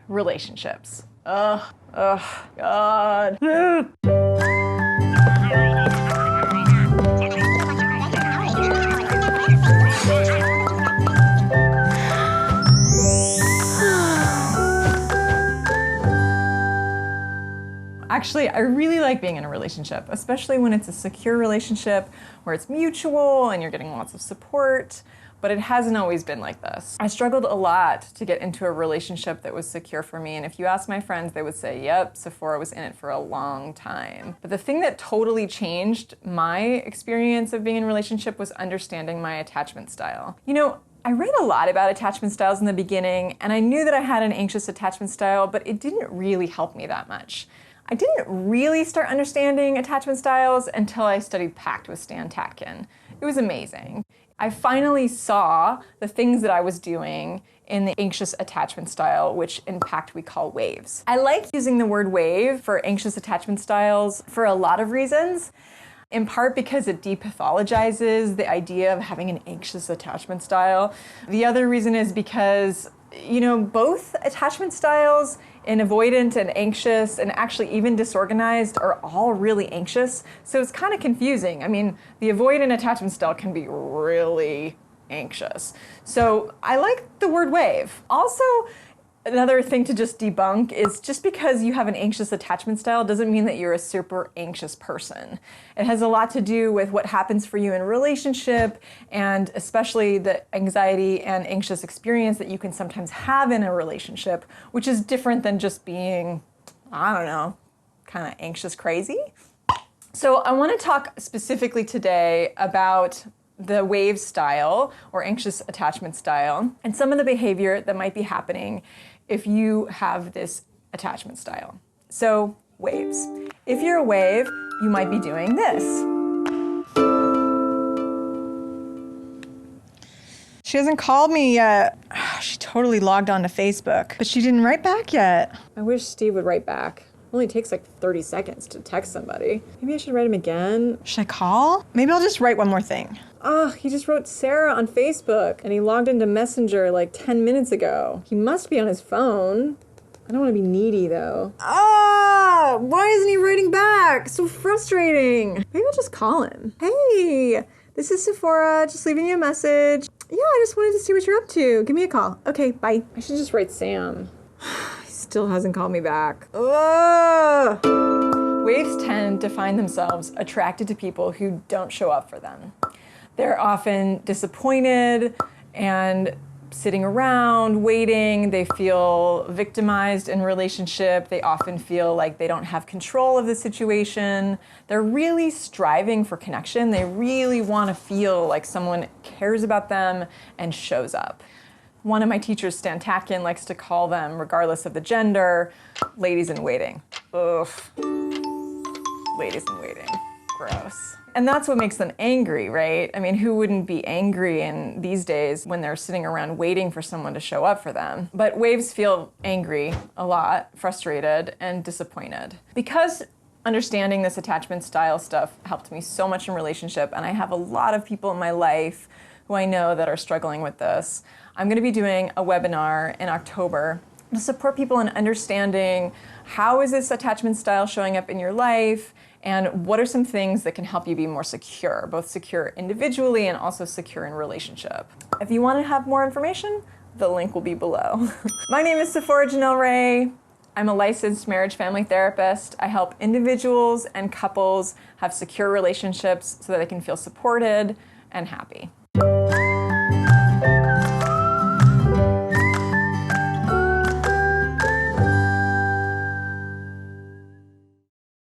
relationships. Ugh, God. Actually, I really like being in a relationship, especially when it's a secure relationship where it's mutual and you're getting lots of support, but it hasn't always been like this. I struggled a lot to get into a relationship that was secure for me, and if you ask my friends, they would say, yep, Sephora was in it for a long time. But the thing that totally changed my experience of being in a relationship was understanding my attachment style. You know, I read a lot about attachment styles in the beginning, and I knew that I had an anxious attachment style, but it didn't really help me that much. I didn't really start understanding attachment styles until I studied PACT with Stan Tatkin. It was amazing. I finally saw the things that I was doing in the anxious attachment style, which in PACT we call waves. I like using the word wave for anxious attachment styles for a lot of reasons. In part because it depathologizes the idea of having an anxious attachment style. The other reason is because, you know, both attachment styles in avoidant and anxious and actually even disorganized are all really anxious. So it's kind of confusing. I mean, the avoidant attachment style can be really anxious. So I like the word wave. Also, another thing to just debunk is just because you have an anxious attachment style doesn't mean that you're a super anxious person. It has a lot to do with what happens for you in a relationship, and especially the anxiety and anxious experience that you can sometimes have in a relationship, which is different than just being, I don't know, kind of anxious crazy. So I want to talk specifically today about the wave style or anxious attachment style and some of the behavior that might be happening if you have this attachment style. So waves. If you're a wave, you might be doing this. She hasn't called me yet. She totally logged on to Facebook, but she didn't write back yet. I wish Steve would write back. It only takes like 30 seconds to text somebody. Maybe I should write him again. Should I call? Maybe I'll just write one more thing. Oh, he just wrote Sarah on Facebook and he logged into Messenger like 10 minutes ago. He must be on his phone. I don't want to be needy though. Ah, why isn't he writing back? So frustrating. Maybe I'll just call him. Hey, this is Sephora, just leaving you a message. Yeah, I just wanted to see what you're up to. Give me a call. Okay, bye. I should just write Sam. He still hasn't called me back. Ugh. Waves tend to find themselves attracted to people who don't show up for them. They're often disappointed and sitting around, waiting. They feel victimized in relationship. They often feel like they don't have control of the situation. They're really striving for connection. They really want to feel like someone cares about them and shows up. One of my teachers, Stan Tatkin, likes to call them, regardless of the gender, ladies in waiting. Ugh. Ladies in waiting. Gross. And that's what makes them angry, right? I mean, who wouldn't be angry in these days when they're sitting around waiting for someone to show up for them? But waves feel angry a lot, frustrated, and disappointed. Because understanding this attachment style stuff helped me so much in relationship, and I have a lot of people in my life who I know that are struggling with this, I'm gonna be doing a webinar in October to support people in understanding how is this attachment style showing up in your life, and what are some things that can help you be more secure, both secure individually and also secure in relationship. If you want to have more information, the link will be below. My name is Sephora Janelle Ray. I'm a licensed marriage family therapist. I help individuals and couples have secure relationships so that they can feel supported and happy.